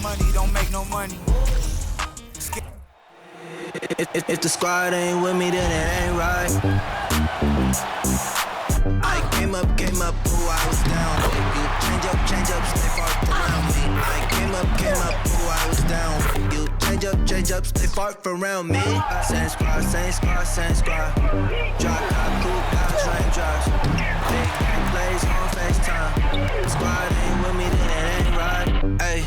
money don't make no money. If the squad ain't with me, then it ain't right. I came up, ooh, I was down. You change up, stay far around me. I came up, ooh, I was down. You change up, stay far around me. Same squad. Drop top, cool guys, raindrops. Big gang plays on FaceTime. Squad ain't with me, then it ain't right. Ay.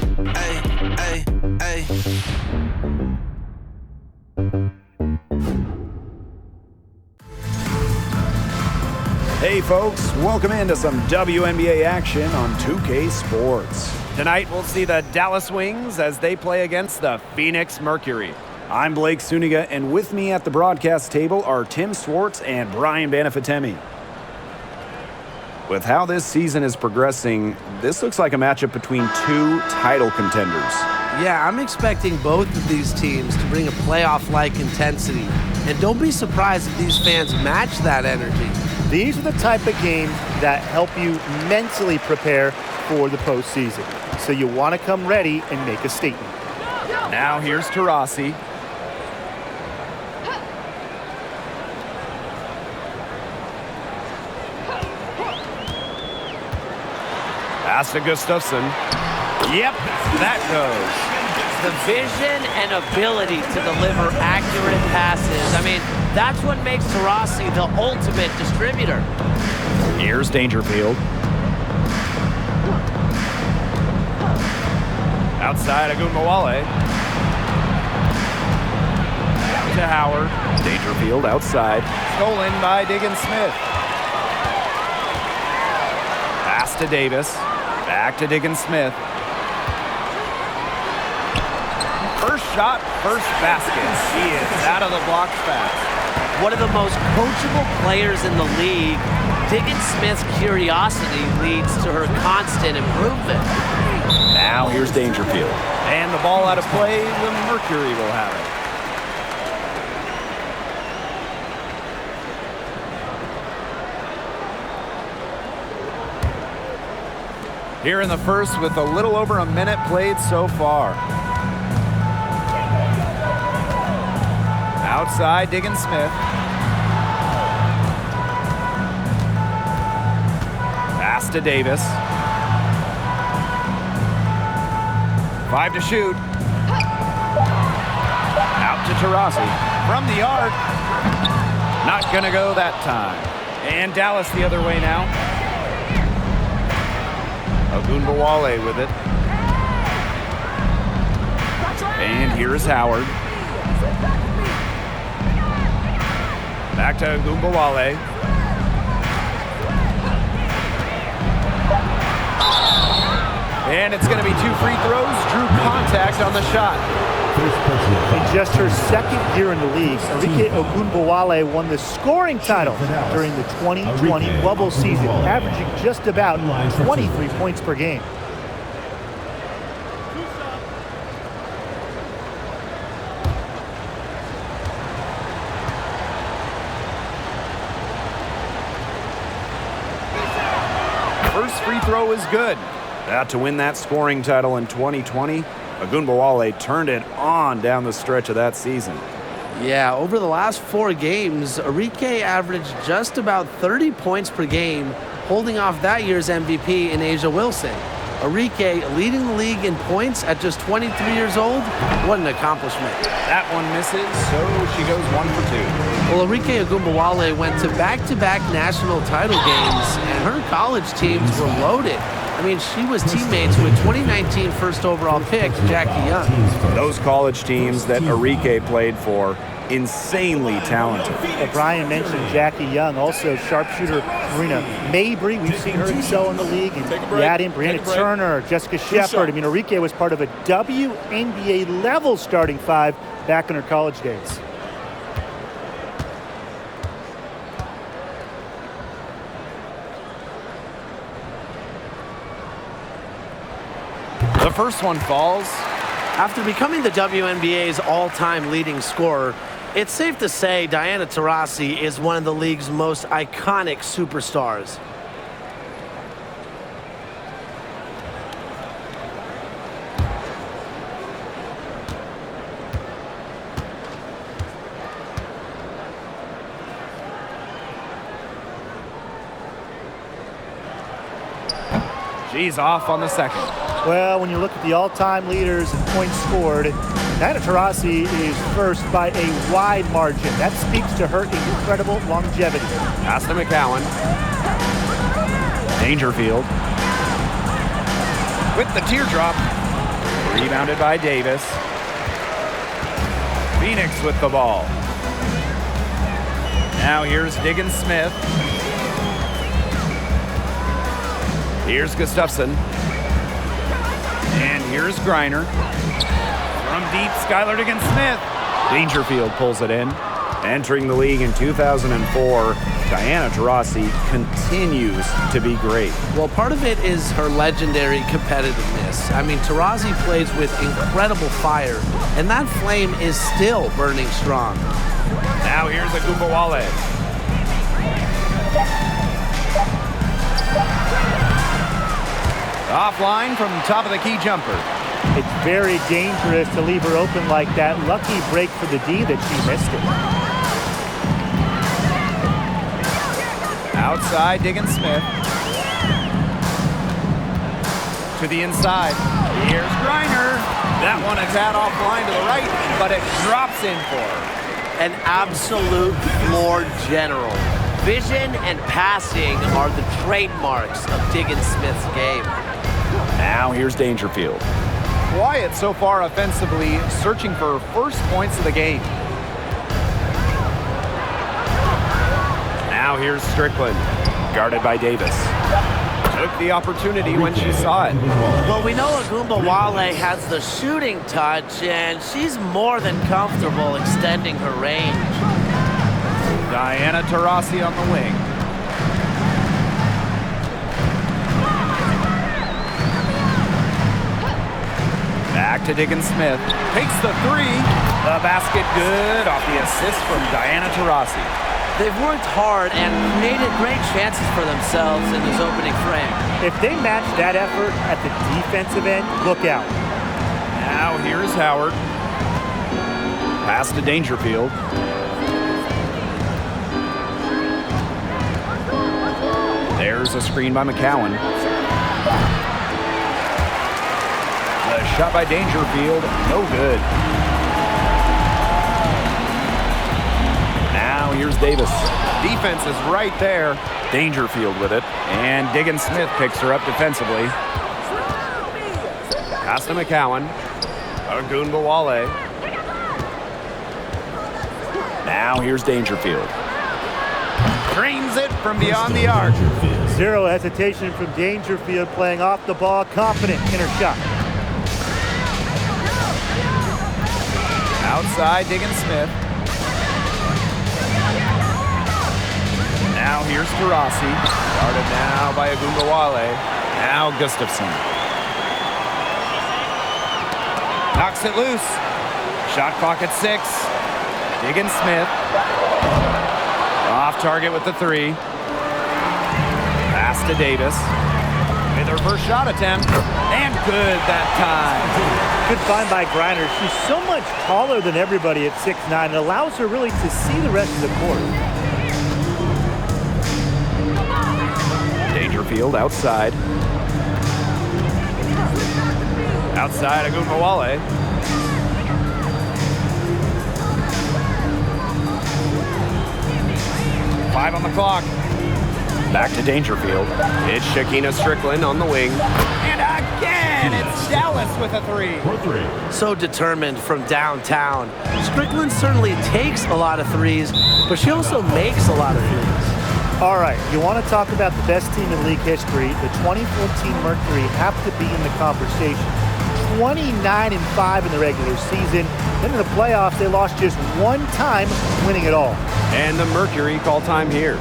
Hey folks, welcome into some WNBA action on 2K Sports. Tonight we'll see the Dallas Wings as they play against the Phoenix Mercury. I'm Blake Suniga, and with me at the broadcast table are Tim Swartz and Brian Banafitemi. With how this season is progressing, this looks like a matchup between two title contenders. Yeah, I'm expecting both of these teams to bring a playoff-like intensity. And don't be surprised if these fans match that energy. These are the type of games that help you mentally prepare for the postseason. So you want to come ready and make a statement. Now here's Taurasi. Pass to Gustafsson. Yep, that goes. The vision and ability to deliver accurate passes. I mean, that's what makes Taurasi the ultimate distributor. Here's Dangerfield. Outside Agunmawale. To Howard. Dangerfield outside. Stolen by Diggins Smith. Pass to Davis. Back to Diggins Smith. First shot, first basket. He is out of the blocks fast. One of the most coachable players in the league, Diggins Smith's curiosity leads to her constant improvement. Now here's Dangerfield. And the ball out of play, the Mercury will have it. Here in the first with a little over a minute played so far. Outside, Diggins Smith. Pass to Davis. 5 to shoot. Out to Taurasi. From the arc. Not gonna go that time. And Dallas the other way now. Agunbawale with it. And here is Howard. Back to Agunbawale. And it's going to be 2 free throws. Drew contact on the shot. In just her second year in the league, Arike Ogunbowale won the scoring title during the 2020 bubble season, averaging just about 23 points per game. First free throw is good. To win that scoring title in 2020, Agunbawale turned it on down the stretch of that season. Yeah, over the last 4 games, Arike averaged just about 30 points per game, holding off that year's MVP in Asia Wilson. Arike leading the league in points at just 23 years old. What an accomplishment. That one misses, so she goes 1 for 2. Well, Arike Ogunbowale went to back-to-back national title games, and her college teams were loaded. I mean, she was teammates with 2019 first overall pick, Jackie Young. Those college teams that Arike played for, insanely talented. Well, Brian mentioned Jackie Young, also sharpshooter Marina Mabry. We've seen her excel in the league. And you add in Brianna Turner, Jessica Shepard. I mean, Arike was part of a WNBA level starting 5 back in her college days. The first one falls. After becoming the WNBA's all-time leading scorer, it's safe to say Diana Taurasi is one of the league's most iconic superstars. She's off on the second. Well, when you look at the all-time leaders in points scored, Diana Taurasi is first by a wide margin. That speaks to her incredible longevity. Pass to McCowan. Dangerfield. With the teardrop. Rebounded by Davis. Phoenix with the ball. Now here's Diggins Smith. Here's Gustafson. And here's Griner. From deep, Skylar Diggins Smith. Dangerfield pulls it in. Entering the league in 2004, Diana Taurasi continues to be great. Well, part of it is her legendary competitiveness. I mean, Taurasi plays with incredible fire, and that flame is still burning strong. Now here's Agumbawale. Offline from top of the key jumper. It's very dangerous to leave her open like that. Lucky break for the D that she missed it. Outside, Diggins Smith. To the inside. Here's Griner. That one is had offline to the right, but it drops in for her. An absolute floor general. Vision and passing are the trademarks of Diggins Smith's game. Now here's Dangerfield. Quiet so far offensively, searching for first points of the game. Now here's Strickland, guarded by Davis. Took the opportunity when she saw it. Well, we know Agumbawale has the shooting touch, and she's more than comfortable extending her range. Diana Taurasi on the wing. Back to Diggins Smith. Takes the three. The basket good off the assist from Diana Taurasi. They've worked hard and created great chances for themselves in this opening frame. If they match that effort at the defensive end, look out. Now here's Howard. Pass to Dangerfield. There's a screen by McCowan. The shot by Dangerfield, no good. Now here's Davis. Defense is right there. Dangerfield with it. And Diggins Smith picks her up defensively. Pass to McCowan. Agumbawale. Now here's Dangerfield. Drains it from beyond the arc. Zero hesitation from Dangerfield, playing off the ball, confident in her shot. Outside, Diggins Smith. Now here's Taurasi. Guarded now by Agumbawale. Now Gustafson. Knocks it loose. Shot clock at 6. Diggins Smith. Off target with the 3. Pass to Davis. With her first shot attempt. And good that time. Good find by Griner. She's so much taller than everybody at 6'9". It allows her really to see the rest of the court. Dangerfield outside. Outside Agumbawale. Five on the clock. Back to Dangerfield. It's Shakina Strickland on the wing. And again, it's Dallas with a 3. So determined from downtown. Strickland certainly takes a lot of threes, but she also makes a lot of threes. All right, you want to talk about the best team in league history. The 2014 Mercury have to be in the conversation. 29-5 in the regular season. Then in the playoffs, they lost just one time, winning it all. And the Mercury call time here.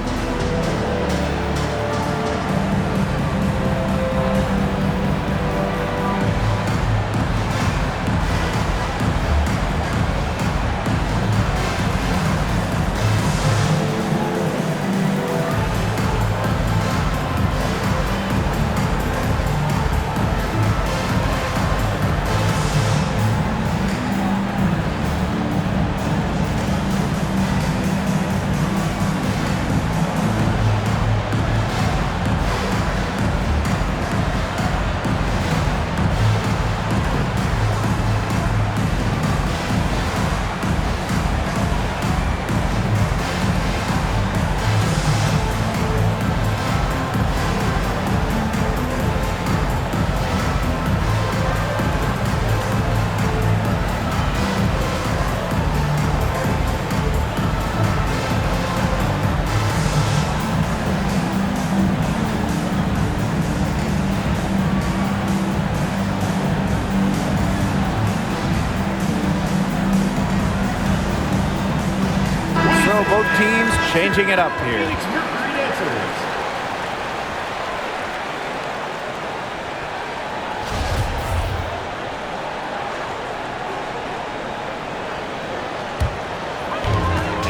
so both teams changing it up here.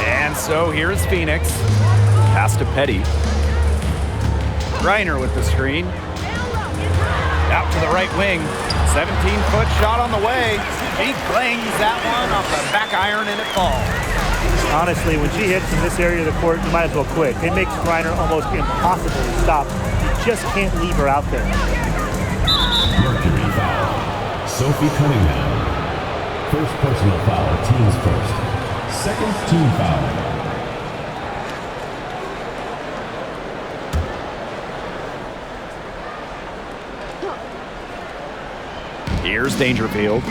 And so here's Phoenix. Pass to Petty. Reiner with the screen. Out to the right wing. 17-foot shot on the way. He clangs that one off the back iron and it falls. Honestly, when she hits in this area of the court, you might as well quit. It makes Reiner almost impossible to stop. You just can't leave her out there. Mercury foul. Sophie Cunningham. First personal foul, teams first. Second team foul. Here's Dangerfield.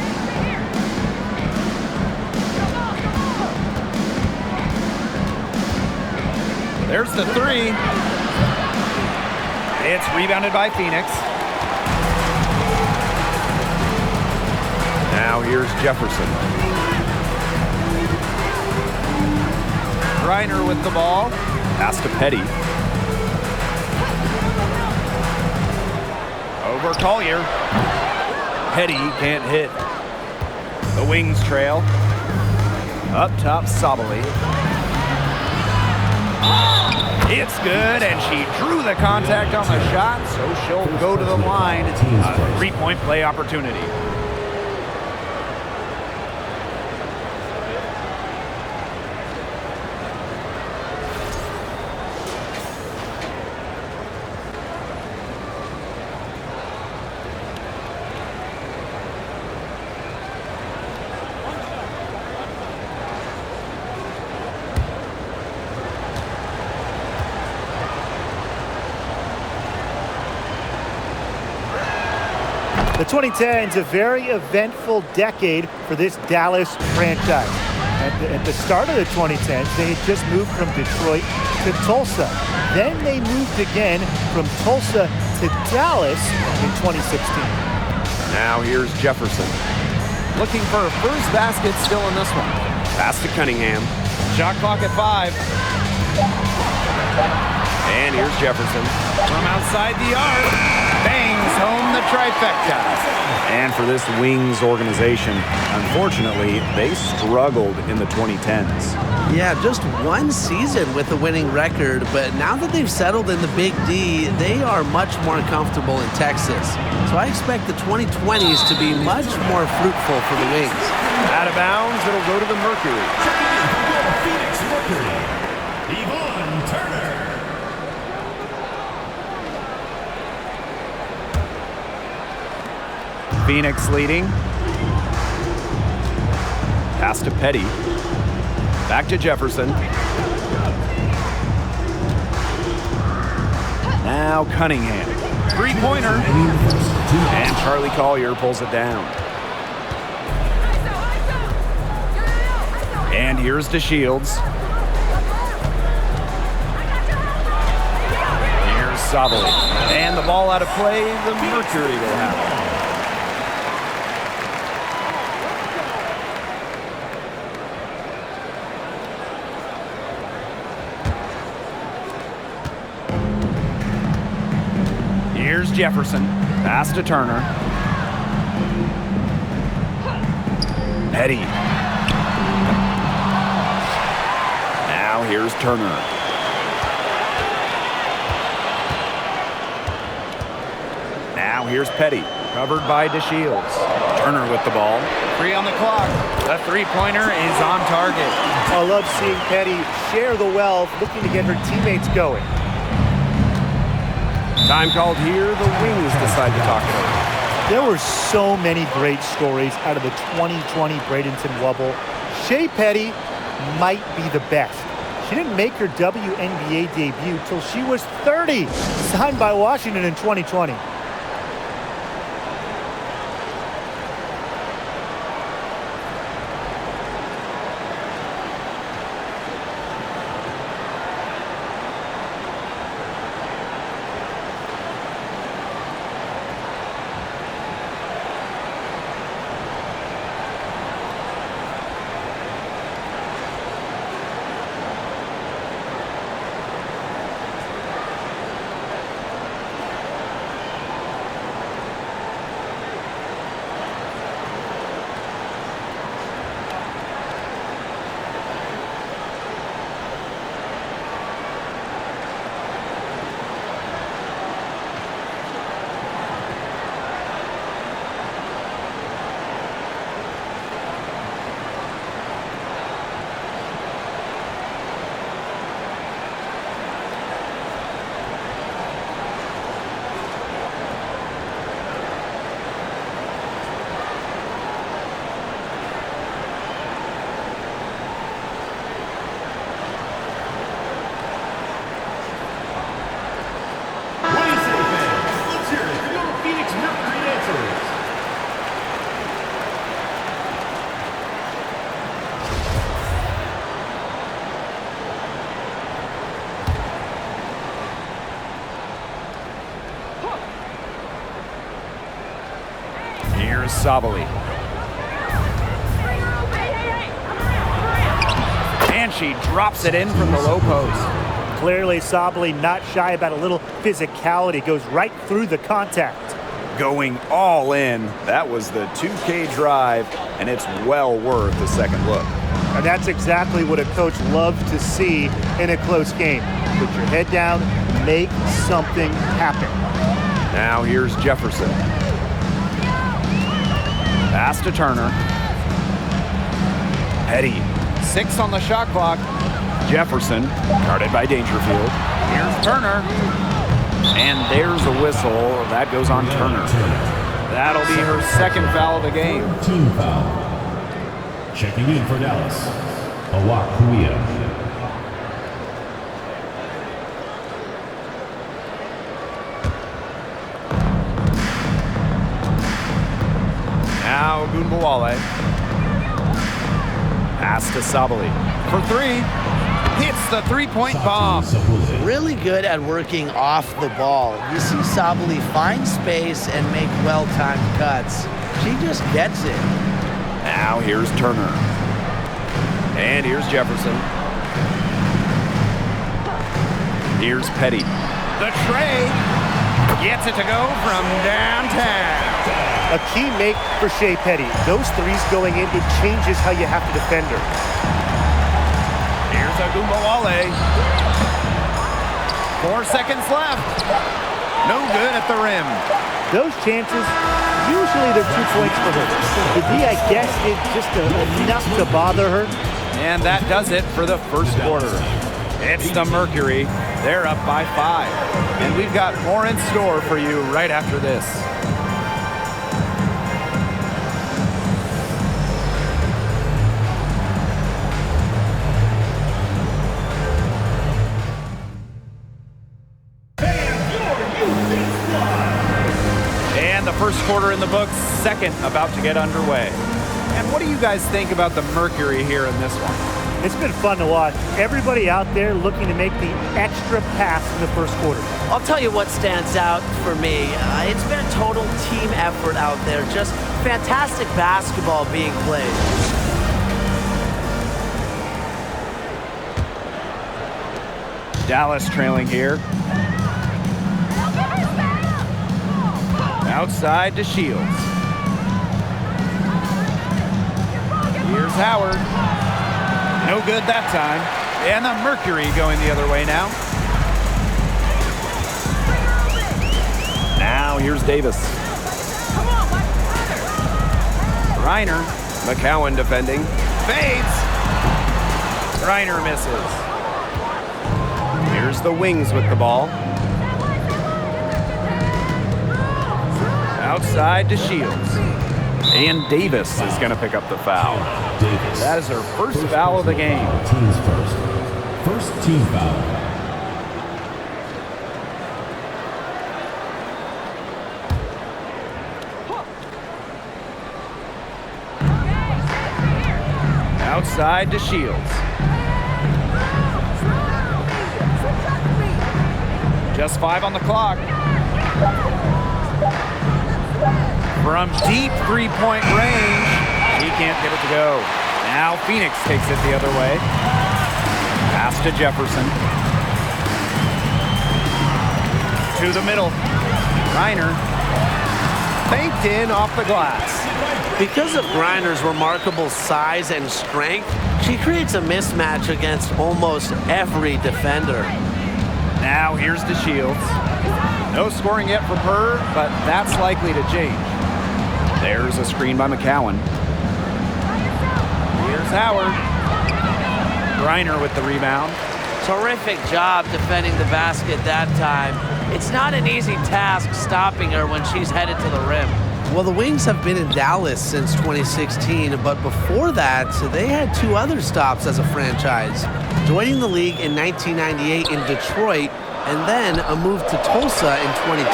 There's the three. It's rebounded by Phoenix. Now here's Jefferson. Reiner with the ball. Pass to Petty. Over Collier. Petty can't hit. The wings trail. Up top, Sabali. It's good, and she drew the contact on the shot, so she'll go to the line. A three-point play opportunity. The 2010s, a very eventful decade for this Dallas franchise. At the start of the 2010s, they had just moved from Detroit to Tulsa. Then they moved again from Tulsa to Dallas in 2016. Now here's Jefferson. Looking for a first basket still in this one. Pass to Cunningham. Shot clock at 5. And here's Jefferson. From outside the arc. Bangs home the trifecta. And for this Wings organization, unfortunately, they struggled in the 2010s. Yeah, just one season with a winning record, but now that they've settled in the Big D, they are much more comfortable in Texas. So I expect the 2020s to be much more fruitful for the Wings. Out of bounds, it'll go to the Mercury. Phoenix Mercury. Yvonne Turner. Phoenix leading. Pass to Petty. Back to Jefferson. Now Cunningham. Three-pointer. And Charlie Collier pulls it down. And here's DeShields. Here's Sabali. And the ball out of play. The Mercury will have it. Here's Jefferson. Pass to Turner. Petty. Now here's Turner. Now here's Petty. Covered by DeShields. Turner with the ball. 3 on the clock. The three-pointer is on target. I love seeing Petty share the wealth, looking to get her teammates going. Time called here. The Wings decide to talk about it. There were so many great stories out of the 2020 Bradenton Wubble. Shea Petty might be the best. She didn't make her WNBA debut till she was 30, signed by Washington in 2020. Here's Sabali. And she drops it in from the low post. Clearly, Sabali not shy about a little physicality. Goes right through the contact. Going all in. That was the 2K drive, and it's well worth a second look. And that's exactly what a coach loves to see in a close game. Put your head down, make something happen. Now here's Jefferson. Pass to Turner. Petty. 6 on the shot clock. Jefferson, guarded by Dangerfield. Here's Turner. And there's a whistle. That goes on Turner. That'll be her second foul of the game. Team foul. Checking in for Dallas, Awakuia. Now Gunbowale. Pass to Sabali. For 3. Hits the three-point bomb. Really good at working off the ball. You see Sabali find space and make well-timed cuts. She just gets it. Now here's Turner. And here's Jefferson. Here's Petty. The tray gets it to go from downtown. A key make for Shea Petty. Those threes going in, it changes how you have to defend her. Here's Agumbawale. 4 seconds left. No good at the rim. Those chances, usually they're 2 points for her. The D, I guess, did just enough to bother her. And that does it for the first quarter. It's the Mercury. They're up by 5. And we've got more in store for you right after this. And the first quarter in the books, second about to get underway. And what do you guys think about the Mercury here in this one? It's been fun to watch. Everybody out there looking to make the extra pass in the first quarter. I'll tell you what stands out for me. It's been a total team effort out there. Just fantastic basketball being played. Dallas trailing here. Outside to Shields. Here's Howard. No good that time. And the Mercury going the other way now. Now here's Davis. Reiner. McCowan defending. Fades. Reiner misses. Here's the Wings with the ball. Outside to Shields. And Davis is going to pick up the foul. Davis. That is her first foul of the game. Teams first. First team foul. Outside to Shields. Just 5 on the clock. From deep three-point range, he can't get it to go. Now Phoenix takes it the other way. Pass to Jefferson. To the middle. Reiner. Faked in off the glass. Because of Griner's remarkable size and strength, she creates a mismatch against almost every defender. Now here's to Shields. No scoring yet from her, but that's likely to change. There's a screen by McCowan. Here's Howard. Reiner with the rebound. Terrific job defending the basket that time. It's not an easy task stopping her when she's headed to the rim. Well, the Wings have been in Dallas since 2016, but before that, they had 2 other stops as a franchise. Joining the league in 1998 in Detroit, and then a move to Tulsa in 2010.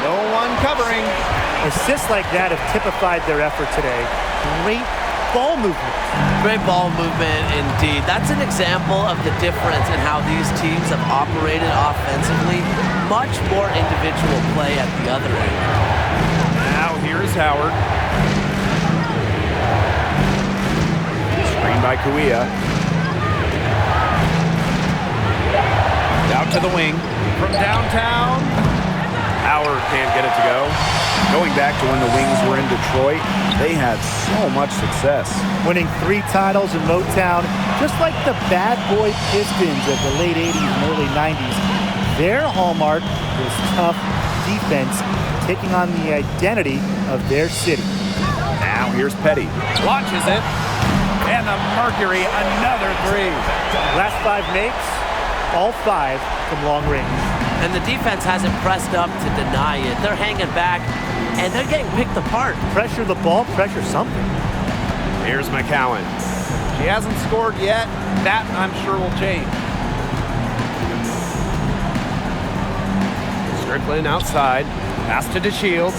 No one covering. Assists like that have typified their effort today. Great ball movement. Great ball movement indeed. That's an example of the difference in how these teams have operated offensively. Much more individual play at the other end. Now here's Howard. by Kuia. Out to the wing. From downtown. Howard can't get it to go. Going back to when the Wings were in Detroit, they had so much success. Winning 3 titles in Motown, just like the bad boy Pistons of the late 80s and early 90s. Their hallmark was tough defense, taking on the identity of their city. Now here's Petty. Launches it. And the Mercury, another 3. Last 5 makes, all 5 from long range. And the defense hasn't pressed up to deny it. They're hanging back, and they're getting picked apart. Pressure the ball, pressure something. Here's McCowan. She hasn't scored yet. That, I'm sure, will change. Strickland outside. Pass to DeShields.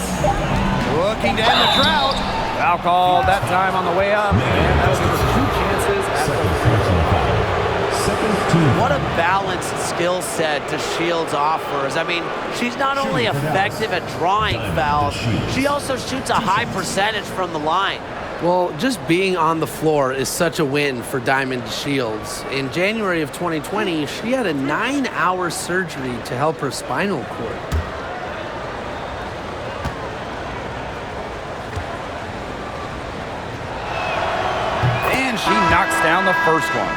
Looking to end the drought. Foul called that time on the way up. And that'll give us 2 chances at the What a balanced skill set DeShields offers. I mean, she's not only effective at drawing fouls, she also shoots a high percentage from the line. Well, just being on the floor is such a win for Diamond DeShields. In January of 2020, she had a 9-hour surgery to help her spinal cord. And she knocks down the first one.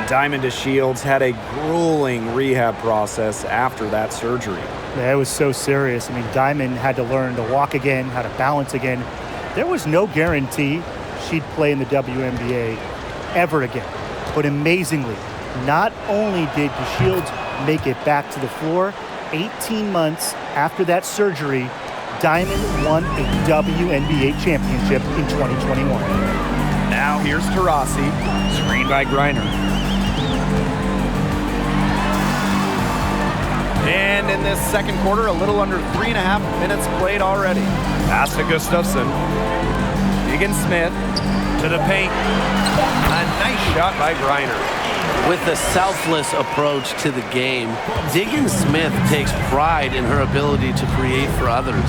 Diamond DeShields had a grueling rehab process after that surgery. Yeah, it was so serious. I mean, Diamond had to learn to walk again, how to balance again. There was no guarantee she'd play in the WNBA ever again. But amazingly, not only did DeShields make it back to the floor, 18 months after that surgery, Diamond won a WNBA championship in 2021. Now here's Taurasi, screened by Griner. And in this second quarter, a little under 3.5 minutes played already. Pass to Gustafson. Higgins-Smith to the paint. A nice shot by Griner. With a selfless approach to the game, Higgins-Smith takes pride in her ability to create for others.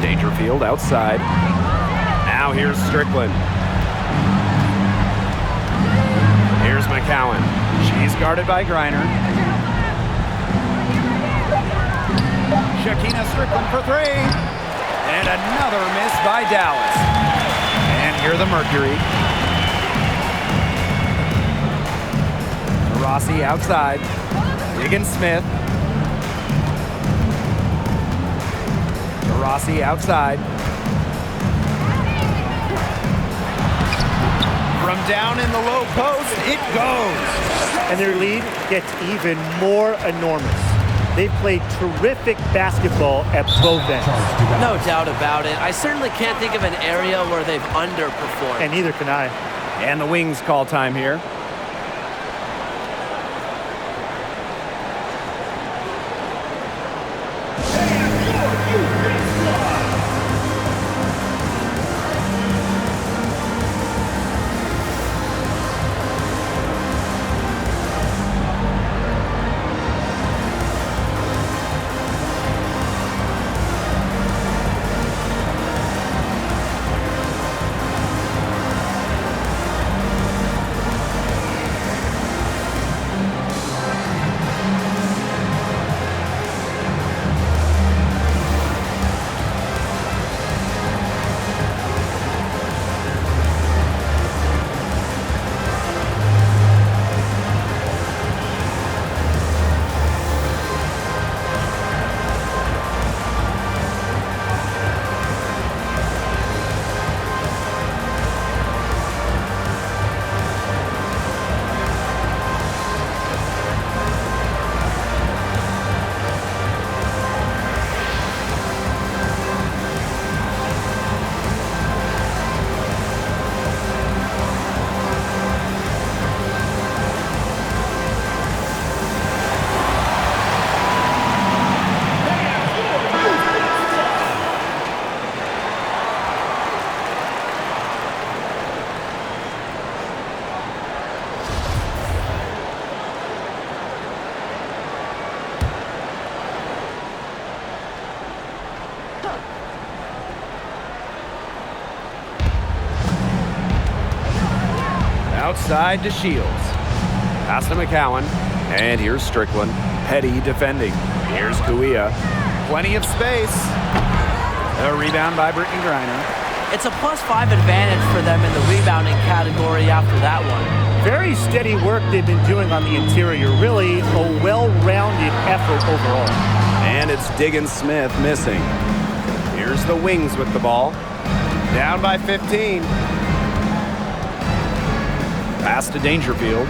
Dangerfield outside. Now here's Strickland. Here's McCowan. She's guarded by Griner. Shakina Strickland for 3. And another miss by Dallas. And here the Mercury. Rossi outside. Higgins-Smith. Rossi outside. From down in the low post, it goes. And their lead gets even more enormous. They've played terrific basketball at both ends. No doubt about it. I certainly can't think of an area where they've underperformed. And neither can I. And the Wings call time here. Outside to Shields. Pass to McCowan. And here's Strickland. Petty defending. Here's Kuia. Plenty of space. A rebound by Brittany Griner. It's a +5 advantage for them in the rebounding category after that one. Very steady work they've been doing on the interior. Really a well-rounded effort overall. And it's Diggins-Smith missing. Here's the Wings with the ball. Down by 15. Pass to Dangerfield.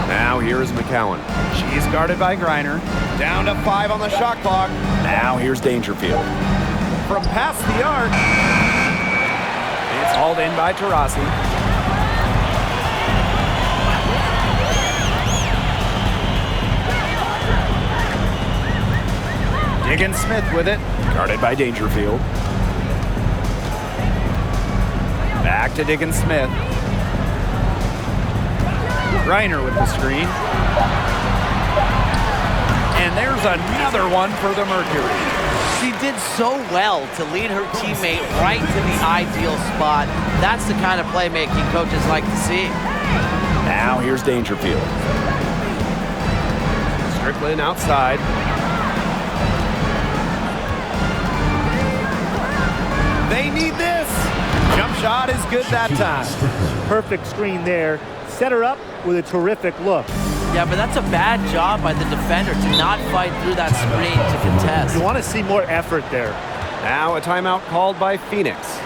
Now here's McCowan. She's guarded by Griner. Down to 5 on the shot clock. Now here's Dangerfield. From past the arc. It's hauled in by Taurasi. Diggins-Smith with it. Guarded by Dangerfield. Back to Diggins-Smith. Griner with the screen. And there's another one for the Mercury. She did so well to lead her teammate right to the ideal spot. That's the kind of playmaking coaches like to see. Now here's Dangerfield. Strickland outside. They need this. Jump shot is good that time. Perfect screen there. Set her up with a terrific look. Yeah, but that's a bad job by the defender to not fight through that screen to contest. You want to see more effort there. Now a timeout called by Phoenix.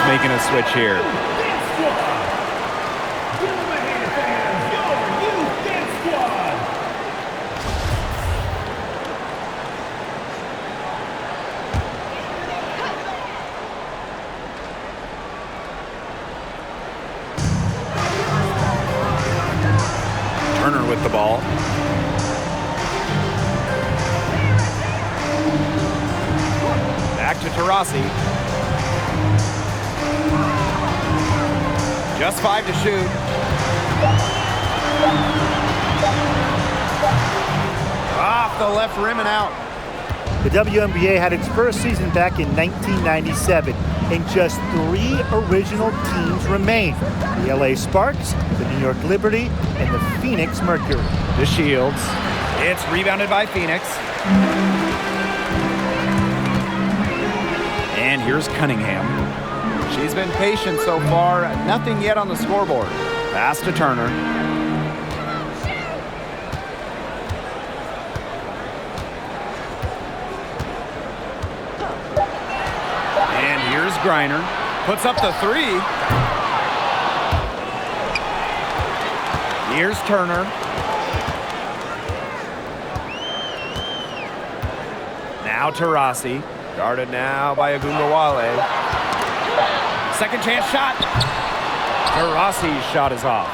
Making a switch here. Turner with the ball. Back to Taurasi. Just 5 to shoot. Off the left rim and out. The WNBA had its first season back in 1997, and just 3 original teams remain. The LA Sparks, the New York Liberty, and the Phoenix Mercury. The Shields. It's rebounded by Phoenix. And here's Cunningham. She's been patient so far. Nothing yet on the scoreboard. Pass to Turner. And here's Griner. Puts up the 3. Here's Turner. Now Taurasi. Guarded now by Agungawale. Second chance shot. Taurasi's shot is off.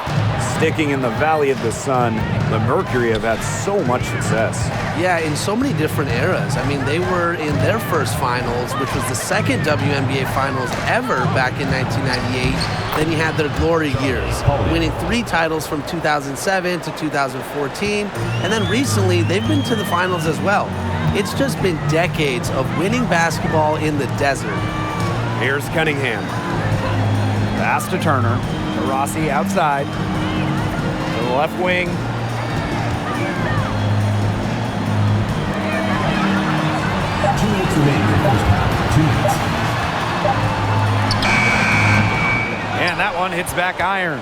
Sticking in the Valley of the Sun, the Mercury have had so much success. Yeah, in so many different eras. I mean, they were in their first finals, which was the second WNBA finals ever back in 1998. Then you had their glory years, winning 3 titles from 2007 to 2014. And then recently, they've been to the finals as well. It's just been decades of winning basketball in the desert. Here's Cunningham. Pass to Turner. To Rossi outside. To the left wing. And that one hits back iron.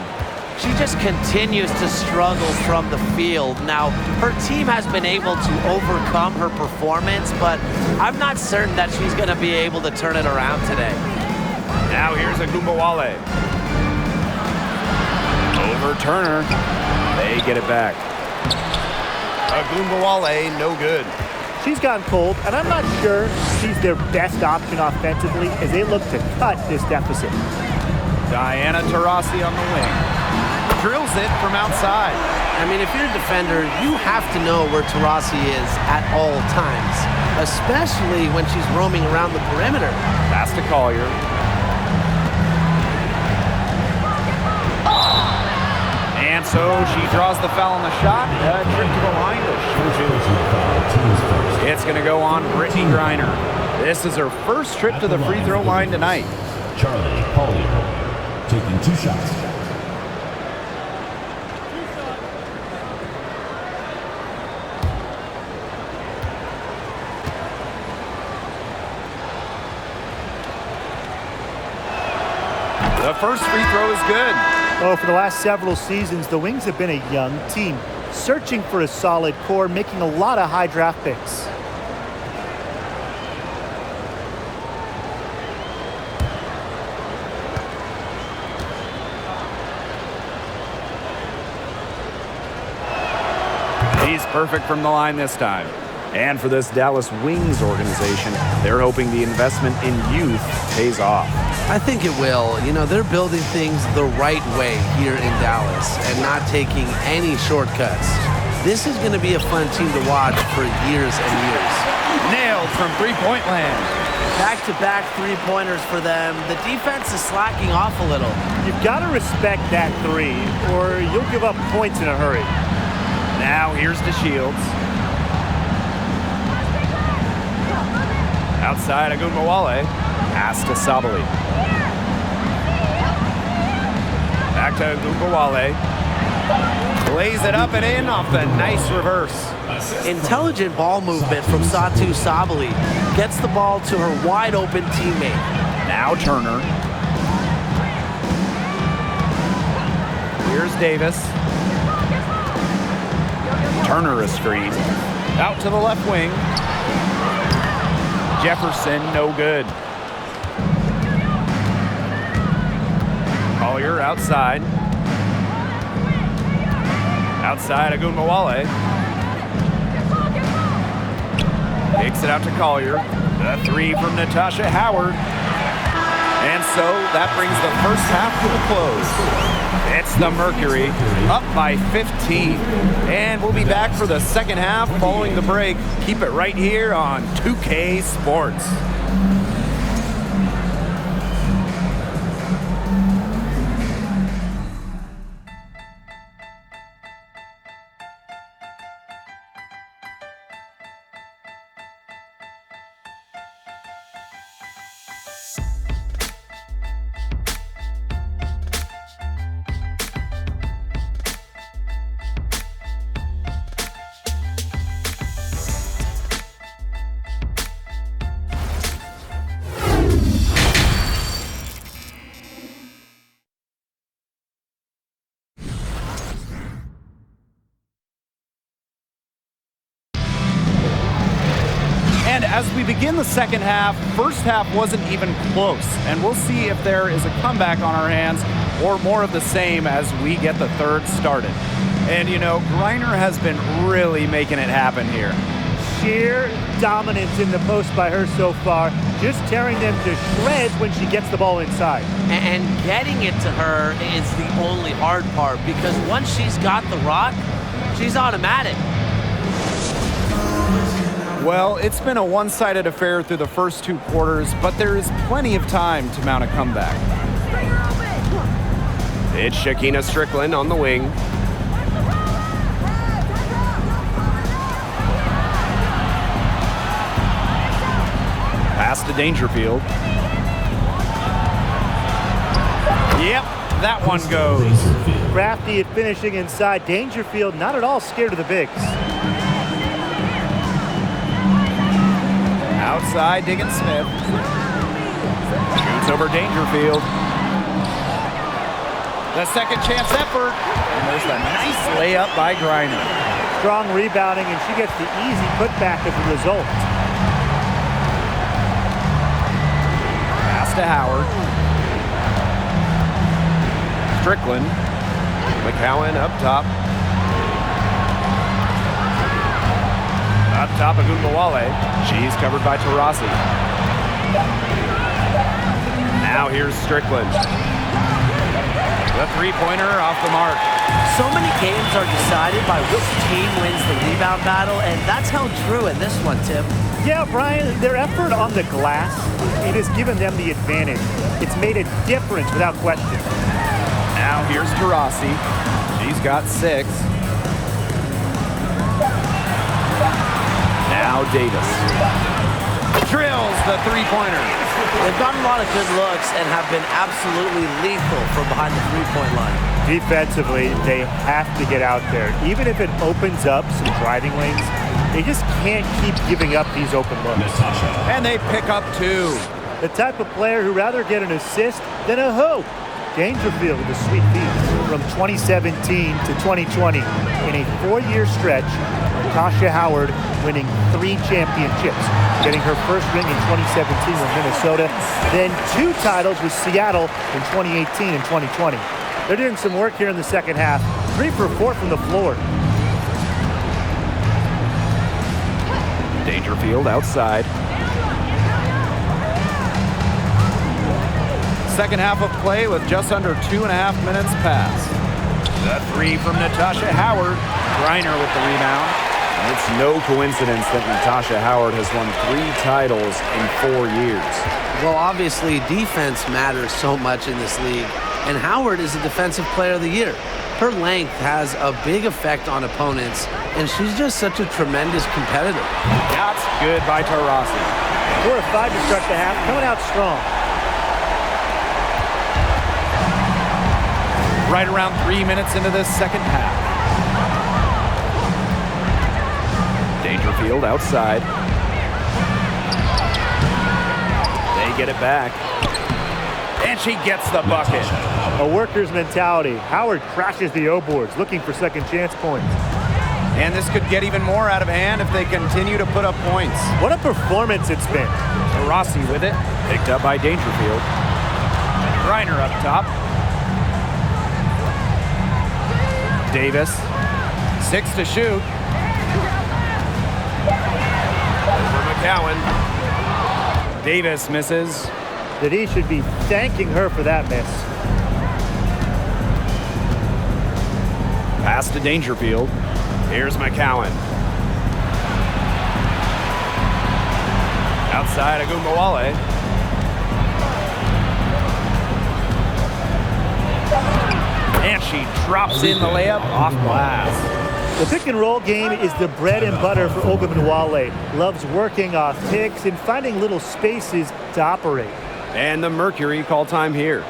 She just continues to struggle from the field. Now, her team has been able to overcome her performance, but I'm not certain that she's going to be able to turn it around today. Now here's Agumbawale. Over Turner. They get it back. Agumbawale, no good. She's gotten cold, and I'm not sure she's their best option offensively as they look to cut this deficit. Diana Taurasi on the wing. Drills it from outside. I mean, if you're a defender, you have to know where Taurasi is at all times, especially when she's roaming around the perimeter. Pass to Collier. And so she draws the foul on the shot. Trip to the line. It's going to go on Brittany Griner. This is her first trip to the free throw line tonight. Charlie Collier taking 2 shots. The first free throw is good. Oh, for the last several seasons, the Wings have been a young team, searching for a solid core, making a lot of high draft picks. He's perfect from the line this time. And for this Dallas Wings organization, they're hoping the investment in youth pays off. I think it will. You know, they're building things the right way here in Dallas and not taking any shortcuts. This is going to be a fun team to watch for years and years. Nailed from three-point land. Back-to-back three-pointers for them. The defense is slacking off a little. You've got to respect that 3, or you'll give up points in a hurry. Now here's to Shields. Outside Agumbawale. Pass to Sabali. Back to Agumbawale. Lays it up and in off the nice reverse. Intelligent ball movement from Satu Sabali. Gets the ball to her wide-open teammate. Now Turner. Here's Davis. Turner a screen. Out to the left wing. Jefferson, no good. Collier outside. Outside Agumbawale. Takes it out to Collier. The 3 from Natasha Howard. And so that brings the first half to a close. It's the Mercury up by 15. And we'll be back for the second half following the break. Keep it right here on 2K Sports. And as we begin the second half, first half wasn't even close. And we'll see if there is a comeback on our hands or more of the same as we get the third started. And, you know, Griner has been really making it happen here. Sheer dominance in the post by her so far, just tearing them to shreds when she gets the ball inside. And getting it to her is the only hard part, because once she's got the rock, she's automatic. Well, it's been a one-sided affair through the first 2 quarters, but there is plenty of time to mount a comeback. It's Shakina Strickland on the wing. Pass to Dangerfield. Yep, that one goes. Crafty at finishing inside. Dangerfield not at all scared of the bigs. Outside, Diggin Smith. Shoots over Dangerfield. The second chance effort. And there's a nice layup by Griner. Strong rebounding, and she gets the easy putback as a result. Pass to Howard. Strickland. McCowan up top. Up top of Gumbawale. She's covered by Taurasi. Now here's Strickland. The three-pointer off the mark. So many games are decided by which team wins the rebound battle, and that's held true in this one, Tim. Yeah, Brian, their effort on the glass, it has given them the advantage. It's made a difference without question. Now here's Taurasi. She's got 6. Now Davis. Drills the three-pointer. They've gotten a lot of good looks and have been absolutely lethal from behind the three-point line. Defensively, they have to get out there. Even if it opens up some driving lanes, they just can't keep giving up these open looks. And they pick up 2. The type of player who'd rather get an assist than a hoop. Dangerfield with a sweet feat. From 2017 to 2020, in a 4-year stretch, Natasha Howard winning 3 championships, getting her first ring in 2017 with Minnesota, then 2 titles with Seattle in 2018 and 2020. They're doing some work here in the second half. 3 for 4 from the floor. Dangerfield outside. Second half of play with just under 2.5 minutes passed. The 3 from Natasha Howard. Griner with the rebound. And it's no coincidence that Natasha Howard has won 3 titles in 4 years. Well, obviously, defense matters so much in this league, and Howard is a Defensive Player of the Year. Her length has a big effect on opponents, and she's just such a tremendous competitor. That's good by Taurasi. 4 of 5 to start the half, coming out strong. Right around 3 minutes into this second half. Dangerfield outside. They get it back. And she gets the bucket. A worker's mentality. Howard crashes the O-boards, looking for second chance points. And this could get even more out of hand if they continue to put up points. What a performance it's been. Rossi with it. Picked up by Dangerfield. Griner up top. Davis. 6 to shoot. Over McCowan. Davis misses. That he should be thanking her for that miss. Pass to Dangerfield. Here's McCowan. Outside Agumbawale. And she drops in the layup off glass. The pick and roll game is the bread and butter for Ogunbowale. Loves working off picks and finding little spaces to operate. And the Mercury call time here.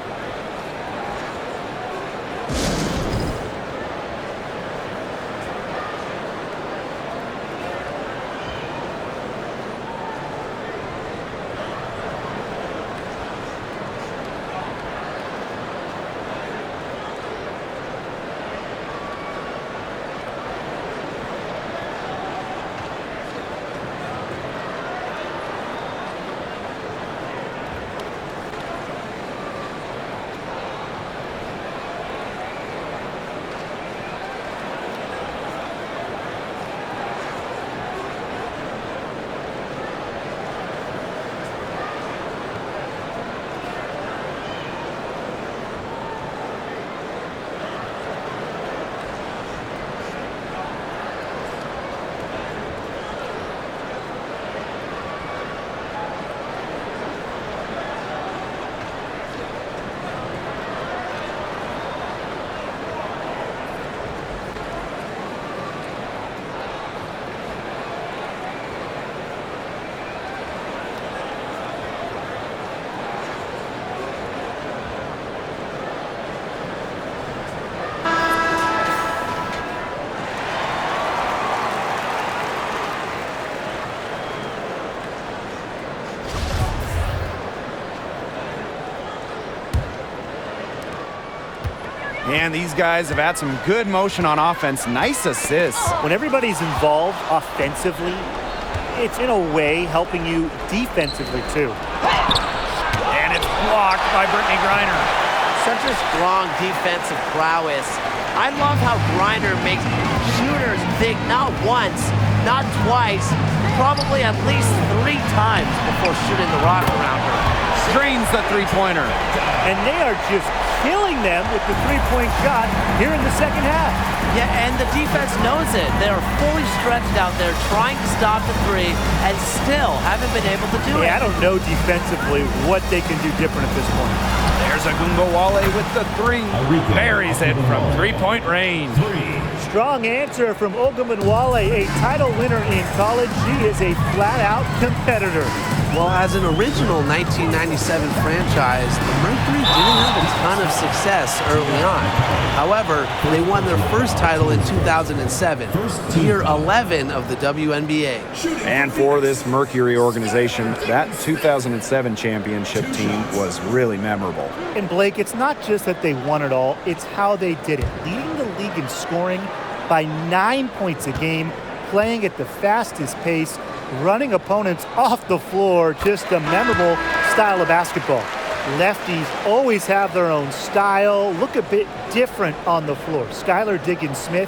And these guys have had some good motion on offense. Nice assists. When everybody's involved offensively, it's in a way helping you defensively too. And it's blocked by Brittany Griner. Such a strong defensive prowess. I love how Griner makes shooters think not once, not twice, probably at least 3 times before shooting the rock around her. Drains the three-pointer. And they are just killing them with the three-point shot here in the second half. Yeah, and the defense knows it. They are fully stretched out there trying to stop the three and still haven't been able to do it. I don't know defensively what they can do different at this point. There's Agumbawale with the three. Buries it from three-point range. Strong answer from Ogunbowale, a title winner in college. She is a flat-out competitor. Well, as an original 1997 franchise, the Mercury didn't have a ton of success early on. However, they won their first title in 2007, year 11 of the WNBA. And for this Mercury organization, that 2007 championship team was really memorable. And Blake, it's not just that they won it all, it's how they did it. Leading the league in scoring by 9 points a game, playing at the fastest pace, running opponents off the floor, just a memorable style of basketball. Lefties always have their own style, look a bit different on the floor. Skylar Diggins-Smith,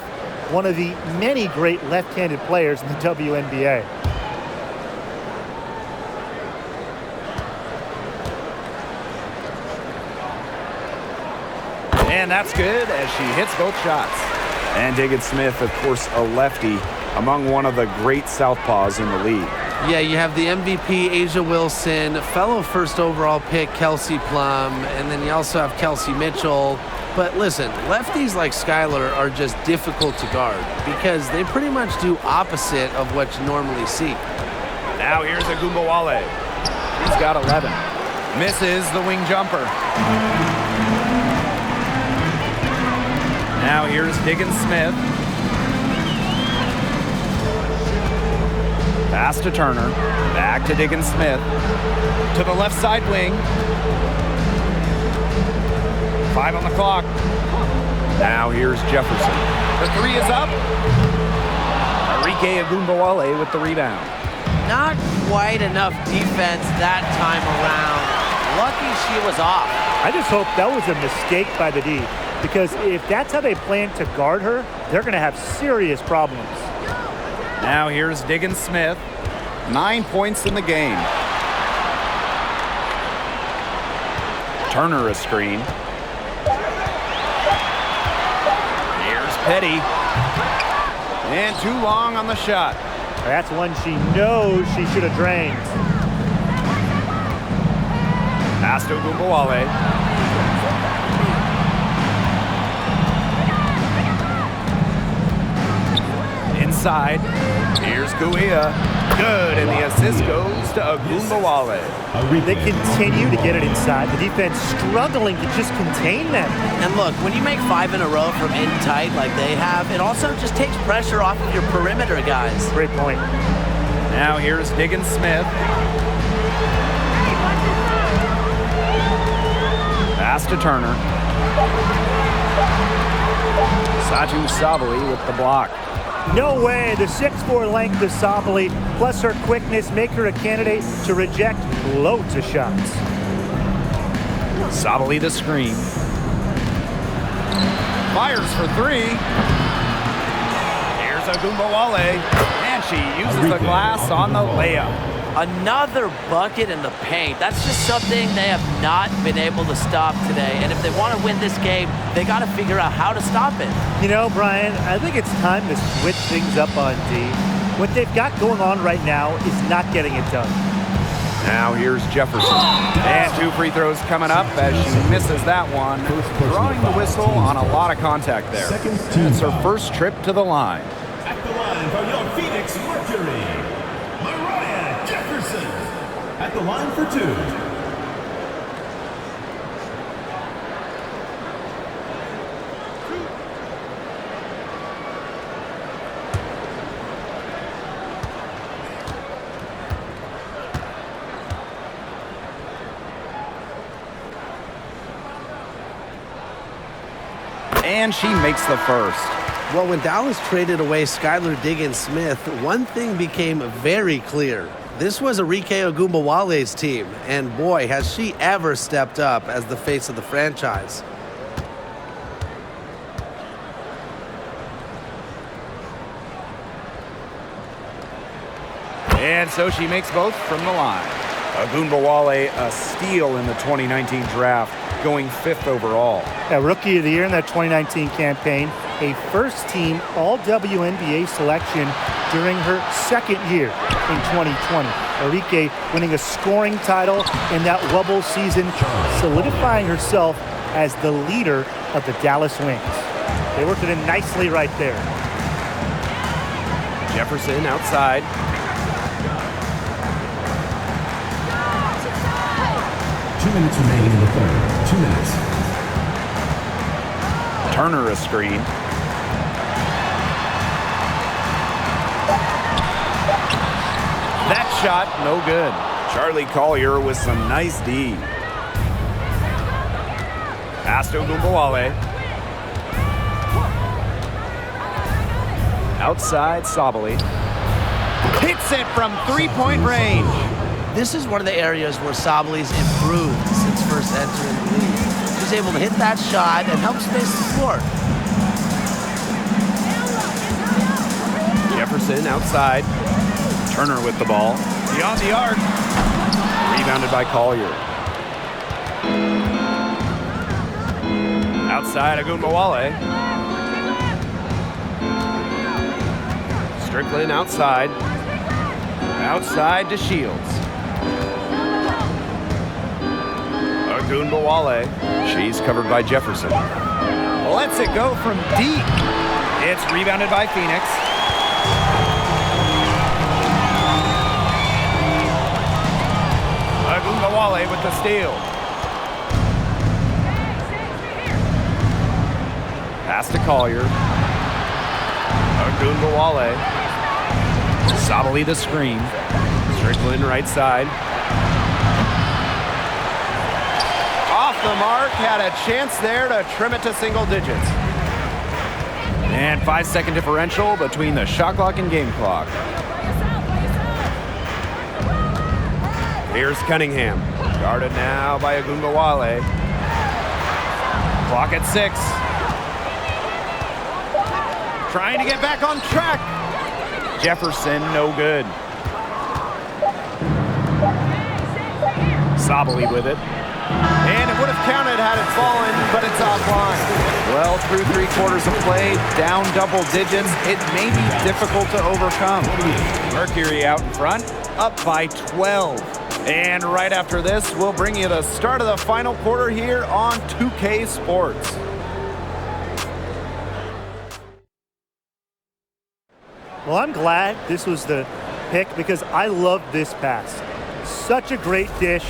one of the many great left-handed players in the WNBA. And that's good as she hits both shots. And Diggins-Smith, of course, a lefty, among one of the great southpaws in the league. Yeah, you have the MVP, Asia Wilson, fellow first overall pick, Kelsey Plum, and then you also have Kelsey Mitchell. But listen, lefties like Skylar are just difficult to guard because they pretty much do opposite of what you normally see. Now here's Agumbawale. He's got 11. Misses the wing jumper. Now here's Diggins-Smith. Pass to Turner. Back to Diggins-Smith. To the left side wing. 5 on the clock. Now here's Jefferson. The three is up. Arike Agumbawale with the rebound. Not quite enough defense that time around. Lucky she was off. I just hope that was a mistake by the D, because if that's how they plan to guard her, they're going to have serious problems. Now here's Diggins-Smith. 9 points in the game. Turner a screen. Here's Petty. And too long on the shot. That's one she knows she should have drained. Pass to Agumbawale. Inside. Here's Guia. Good, and the assist goes to Agumbawale. They continue to get it inside. The defense struggling to just contain them. And look, when you make 5 in a row from in tight like they have, it also just takes pressure off of your perimeter guys. Great point. Now here's Diggins-Smith. Pass to Turner. Satu Sabali with the block. No way. The 6'4" length of Sabali plus her quickness make her a candidate to reject loads of shots. Sabali the screen. Fires for 3. Here's Agumbawale. And she uses the glass on the layup. Another bucket in the paint. That's just something they have not been able to stop today. And if they want to win this game, they got to figure out how to stop it. You know, Brian, I think it's time to switch things up on D. What they've got going on right now is not getting it done. Now here's Jefferson. And 2 free throws coming up as she misses that one. Drawing the whistle on a lot of contact there. It's her first trip to the line. At the line for your Phoenix Mercury, Jefferson at the line for 2. And she makes the first. Well, when Dallas traded away Skylar Diggins-Smith, one thing became very clear. This was Arike Ogunbowale's team, and boy, has she ever stepped up as the face of the franchise. And so she makes both from the line. Ogunbowale, a steal in the 2019 draft, going 5th overall. A Rookie of the Year in that 2019 campaign, a first-team All-WNBA selection during her second year in 2020. Arike winning a scoring title in that Wubble season, solidifying herself as the leader of the Dallas Wings. They worked it in nicely right there. Jefferson outside. Minutes remaining in the third. 2 minutes. Turner a screen. That shot, no good. Charlie Collier with some nice D. Pass to Ogunbowale. Outside, Sabali. Hits it from three-point range. This is one of the areas where Sabali's improved since first entering the league. She's able to hit that shot and help space the floor. Jefferson outside. Turner with the ball. Beyond the arc. Rebounded by Collier. Outside, Ogunbowale. Strickland outside. Outside to Shields. Ogunbowale. She's covered by Jefferson. Lets it go from deep. It's rebounded by Phoenix. Ogunbowale with the steal. Pass to Collier. Ogunbowale. Sabali the screen. Strickland right side. Off the mark, had a chance there to trim it to single digits. And 5-second differential between the shot clock and game clock. Here's Cunningham. Guarded now by Ogunbowale. Clock at 6. Trying to get back on track. Jefferson, no good. Sabali with it. And it would have counted had it fallen, but it's offline. Well, through 3/4 of play, down double digits, it may be difficult to overcome. Mercury out in front, up by 12. And right after this, we'll bring you the start of the final quarter here on 2K Sports. Well, I'm glad this was the pick because I love this pass. Such a great dish.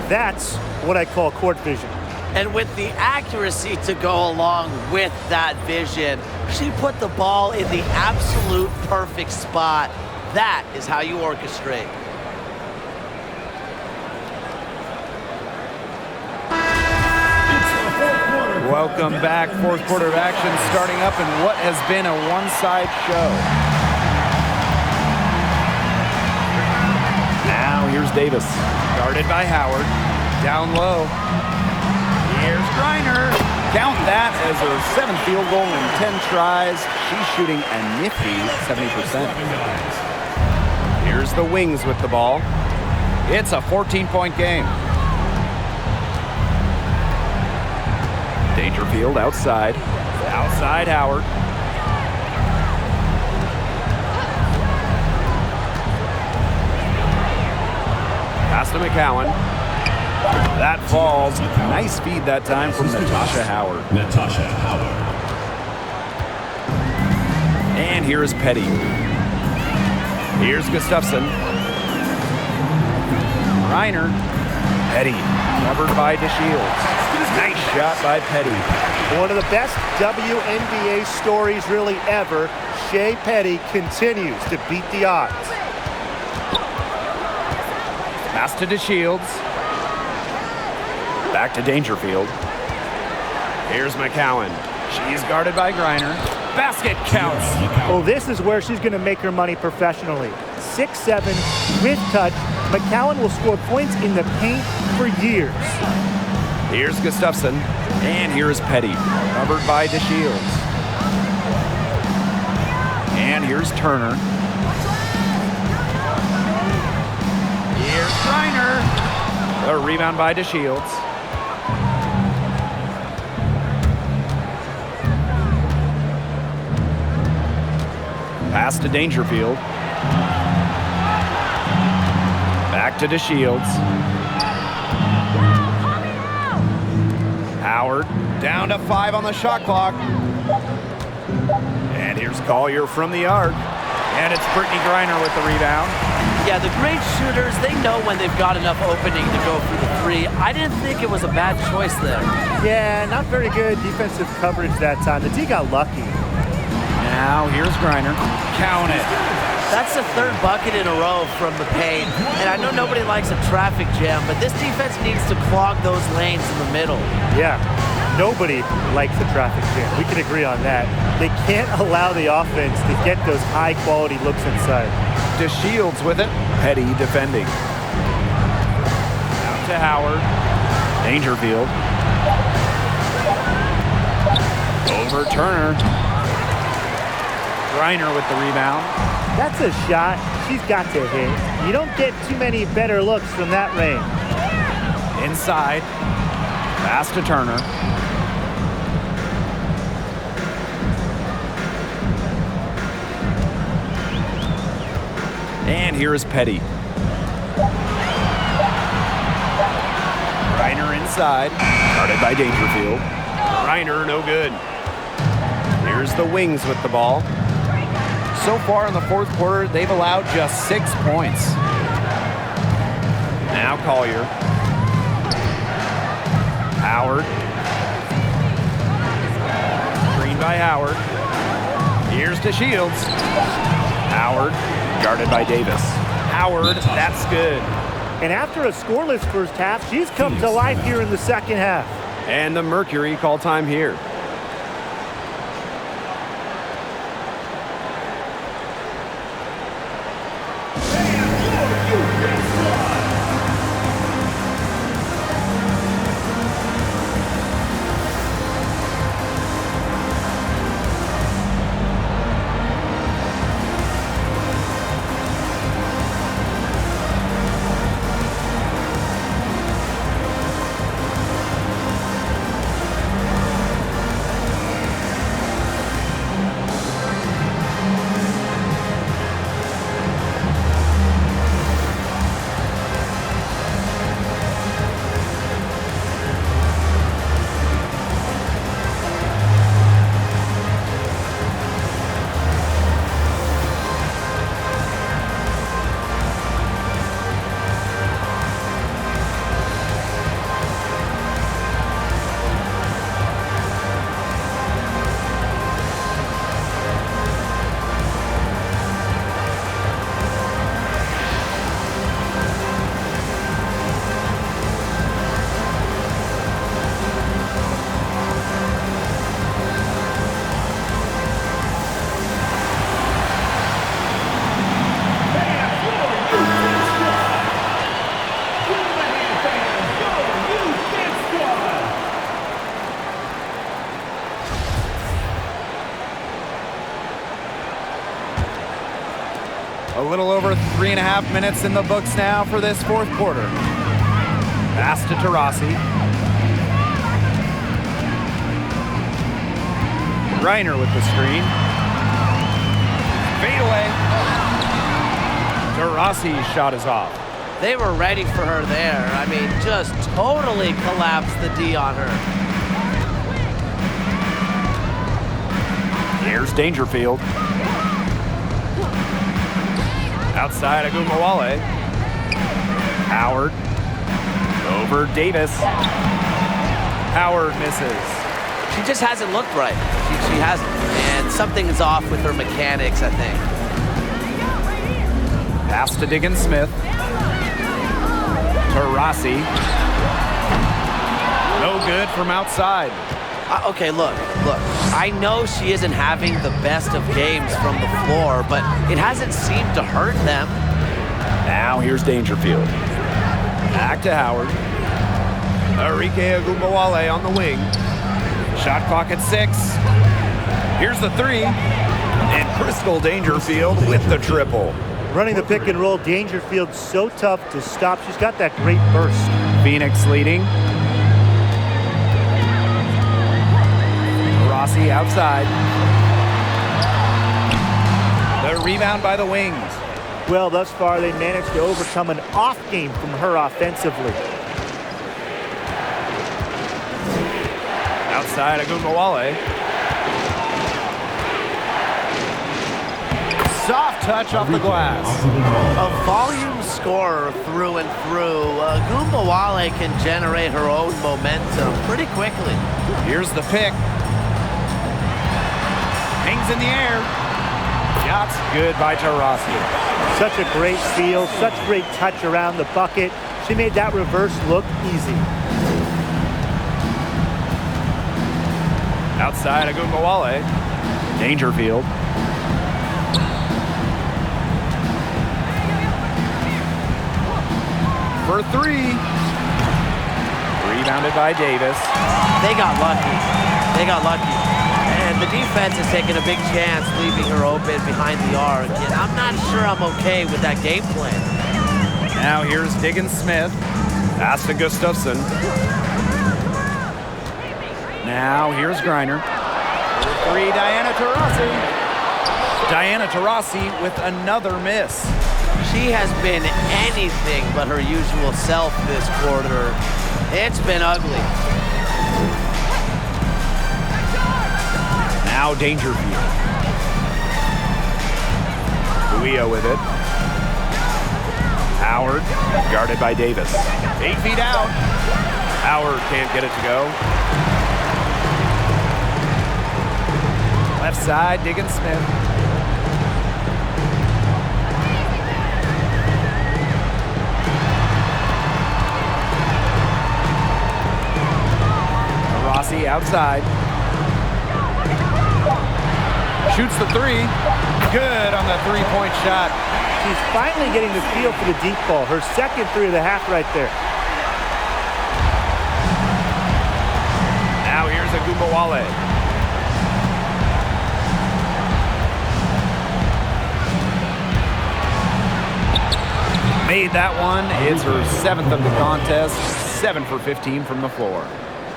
That's what I call court vision. And with the accuracy to go along with that vision, she put the ball in the absolute perfect spot. That is how you orchestrate. Welcome back. Fourth quarter of action starting up in what has been a one-side show. Now here's Davis. Guarded by Howard. Down low. Here's Griner. Count that as her 7th field goal in 10 tries. She's shooting a nifty 70%. Here's the Wings with the ball. It's a 14-point game. Dangerfield outside. Outside Howard. Pass to McCowan. That falls. Nice feed that time from Natasha Howard. Natasha Howard. And here is Petty. Here's Gustafson. Reiner. Petty. Covered by DeShields. Nice shot by Petty. One of the best WNBA stories really ever. Shea Petty continues to beat the odds. Pass to DeShields. Back to Dangerfield. Here's McCowan. She's guarded by Griner. Basket counts. Oh, this is where she's going to make her money professionally. 6'7", with touch. McCowan will score points in the paint for years. Here's Gustafson, and here's Petty, covered by DeShields. And here's Turner. Here's Griner. A rebound by DeShields. Pass to Dangerfield. Back to DeShields. Howard down to 5 on the shot clock. And here's Collier from the arc. And it's Brittany Griner with the rebound. Yeah, the great shooters, they know when they've got enough opening to go for the three. I didn't think it was a bad choice there. Yeah, not very good defensive coverage that time. The D got lucky. Now here's Griner. Count it. That's the third bucket in a row from the paint. And I know nobody likes a traffic jam, but this defense needs to clog those lanes in the middle. Yeah, nobody likes a traffic jam. We can agree on that. They can't allow the offense to get those high-quality looks inside. DeShields with it. Petty defending. Out to Howard. Dangerfield. Over Turner. Griner with the rebound. That's a shot she's got to hit. You don't get too many better looks from that range. Inside. Pass to Turner. And here is Petty. Griner inside. Guarded by Dangerfield. Griner no good. Here's the Wings with the ball. So far in the fourth quarter, they've allowed just 6 points. Now Collier. Howard. Screen by Howard. Here's DeShields. Howard, guarded by Davis. Howard, that's good. And after a scoreless first half, she's come to life here in the second half. And the Mercury call time here. A little over 3.5 minutes in the books now for this fourth quarter. Pass to Taurasi. Griner with the screen. Fade away. Taurasi's shot is off. They were ready for her there. I mean, just totally collapsed the D on her. Here's Dangerfield. Outside Agumawale. Howard. Over Davis. Howard misses. She just hasn't looked right. She hasn't. And something is off with her mechanics, I think. Pass to Diggins Smith. Taurasi. No good from outside. Okay, look. I know she isn't having the best of games from the floor, but it hasn't seemed to hurt them. Now here's Dangerfield. Back to Howard. Arike Ogunbowale on the wing. Shot clock at 6. Here's the 3. And Crystal Dangerfield with the triple. Running the pick and roll, Dangerfield's so tough to stop. She's got that great burst. Phoenix leading. Rossi outside. The rebound by the Wings. Well, thus far, they managed to overcome an off game from her offensively. Outside Ogunbowale. Soft touch off the glass. A volume scorer through and through, Ogunbowale can generate her own momentum pretty quickly. Here's the pick. Hangs in the air. Shots good by Taurasi. Such a great feel, such great touch around the bucket. She made that reverse look easy. Outside Ogunbowale. Dangerfield. For 3. Rebounded by Davis. They got lucky. And the defense is taking a big chance, leaving her open behind the arc. And I'm not sure I'm okay with that game plan. Now here's Diggins Smith. Pass to Gustafson. Now here's Griner. For 3, Diana Taurasi. Diana Taurasi with another miss. She has been anything but her usual self this quarter. It's been ugly. Now Dangerfield. Buia with it. Howard, guarded by Davis. 8 feet out. Howard can't get it to go. Left side, Diggins Smith. Rossi outside. Shoots the 3. Good on the three-point shot. She's finally getting the feel for the deep ball. Her second 3 of the half right there. Now here's Ogunbowale. Made that one. It's her 7th of the contest. 7 for 15 from the floor.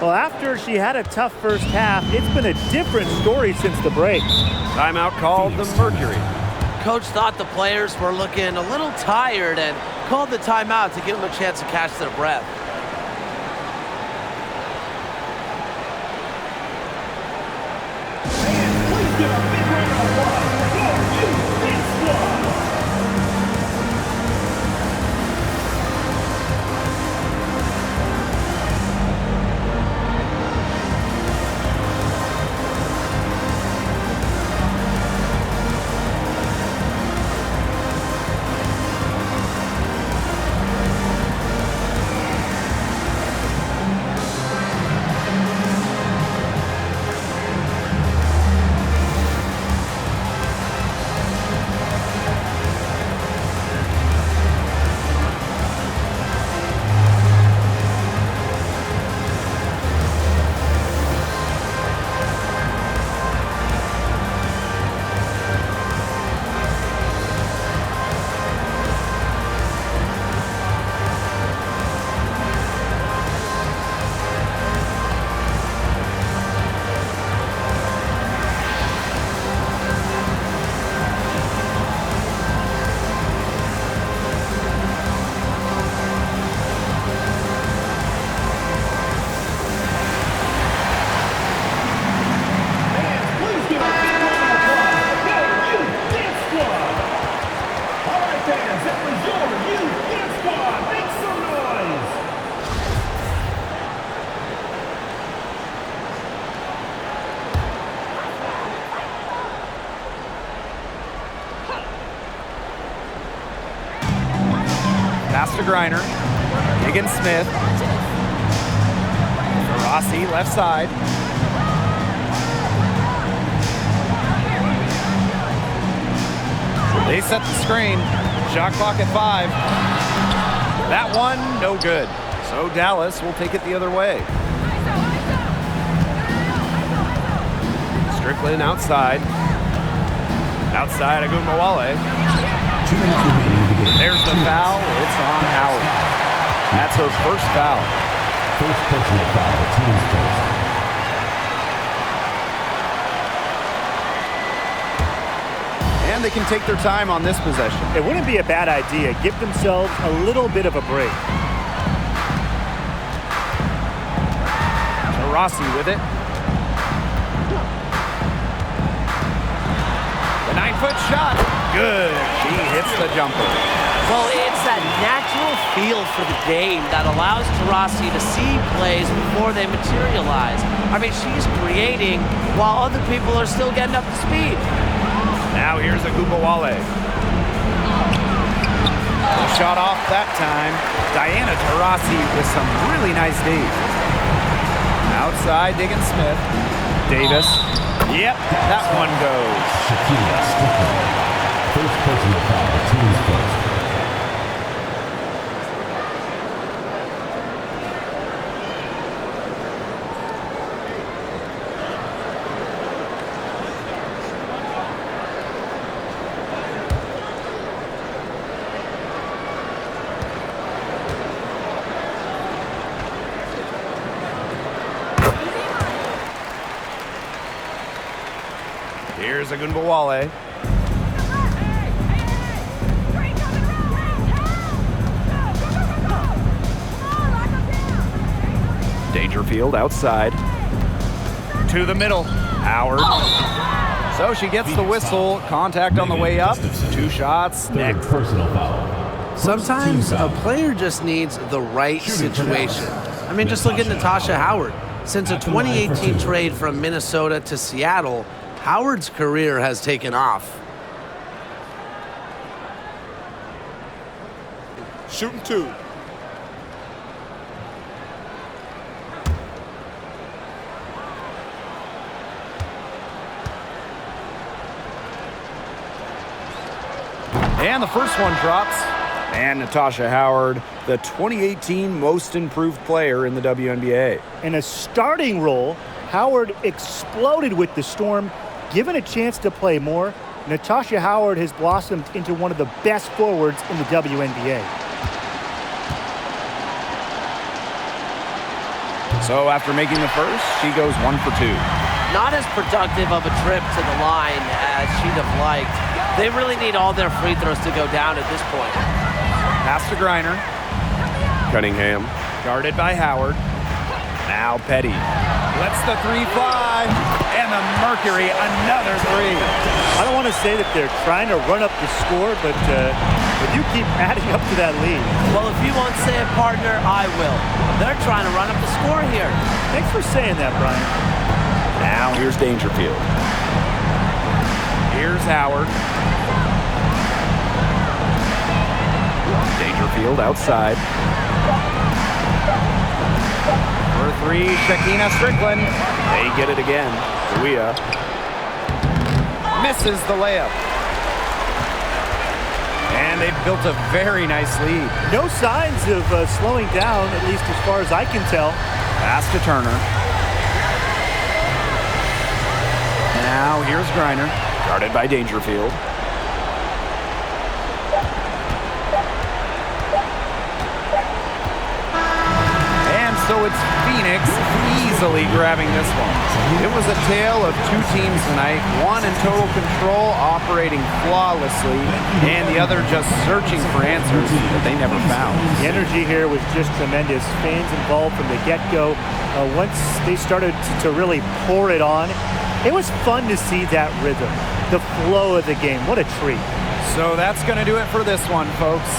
Well, after she had a tough first half, it's been a different story since the break. Timeout called the Mercury. Coach thought the players were looking a little tired and called the timeout to give them a chance to catch their breath. Pass to Griner. Diggins Smith. Rossi left side. They set the screen. Shot clock at 5. That one, no good. So Dallas will take it the other way. Strickland outside. Outside Agunmawale. There's the foul. It's on Howard. That's her first foul. First personal foul, team's first. And they can take their time on this possession. It wouldn't be a bad idea. Give themselves a little bit of a break. Rossi with it. The 9-foot shot. Good. She hits the jumper. Well, it's that natural feel for the game that allows Taurasi to see plays before they materialize. I mean, she's creating while other people are still getting up to speed. Now here's Agunmawale. The shot off that time. Diana Taurasi with some really nice D's. Outside, Diggin Smith. Davis. Yep, that one goes. Shaquille Strickland. First personal foul, team's first. Here's Agunmawale. Dangerfield outside. To the middle. Howard. So she gets the whistle. Contact on the way up. 2 shots. Next. Personal foul. Sometimes a player just needs the right situation. I mean, just look at Natasha Howard. Since a 2018 trade from Minnesota to Seattle, Howard's career has taken off. Shooting 2. And the first one drops. And Natasha Howard, the 2018 most improved player in the WNBA. In a starting role, Howard exploded with the Storm. Given a chance to play more, Natasha Howard has blossomed into one of the best forwards in the WNBA. So after making the first, she goes 1 for 2. Not as productive of a trip to the line as she'd have liked. They really need all their free throws to go down at this point. Pass to Griner. Cunningham. Guarded by Howard. Now Petty. Lets the 3 fly. And the Mercury, another 3. I don't want to say that they're trying to run up the score, but you keep adding up to that lead. Well, if you won't say it, partner, I will. They're trying to run up the score here. Thanks for saying that, Brian. Now here's Dangerfield. Here's Howard. Dangerfield outside. For 3, Shakina Strickland. They get it again. Kuia misses the layup. And they've built a very nice lead. No signs of slowing down, at least as far as I can tell. Pass to Turner. Now here's Griner. Guarded by Dangerfield. So it's Phoenix easily grabbing this one. It was a tale of 2 teams tonight, one in total control, operating flawlessly, and the other just searching for answers that they never found. The energy here was just tremendous. Fans involved from the get-go. Once they started to really pour it on, it was fun to see that rhythm, the flow of the game. What a treat. So that's going to do it for this one, folks.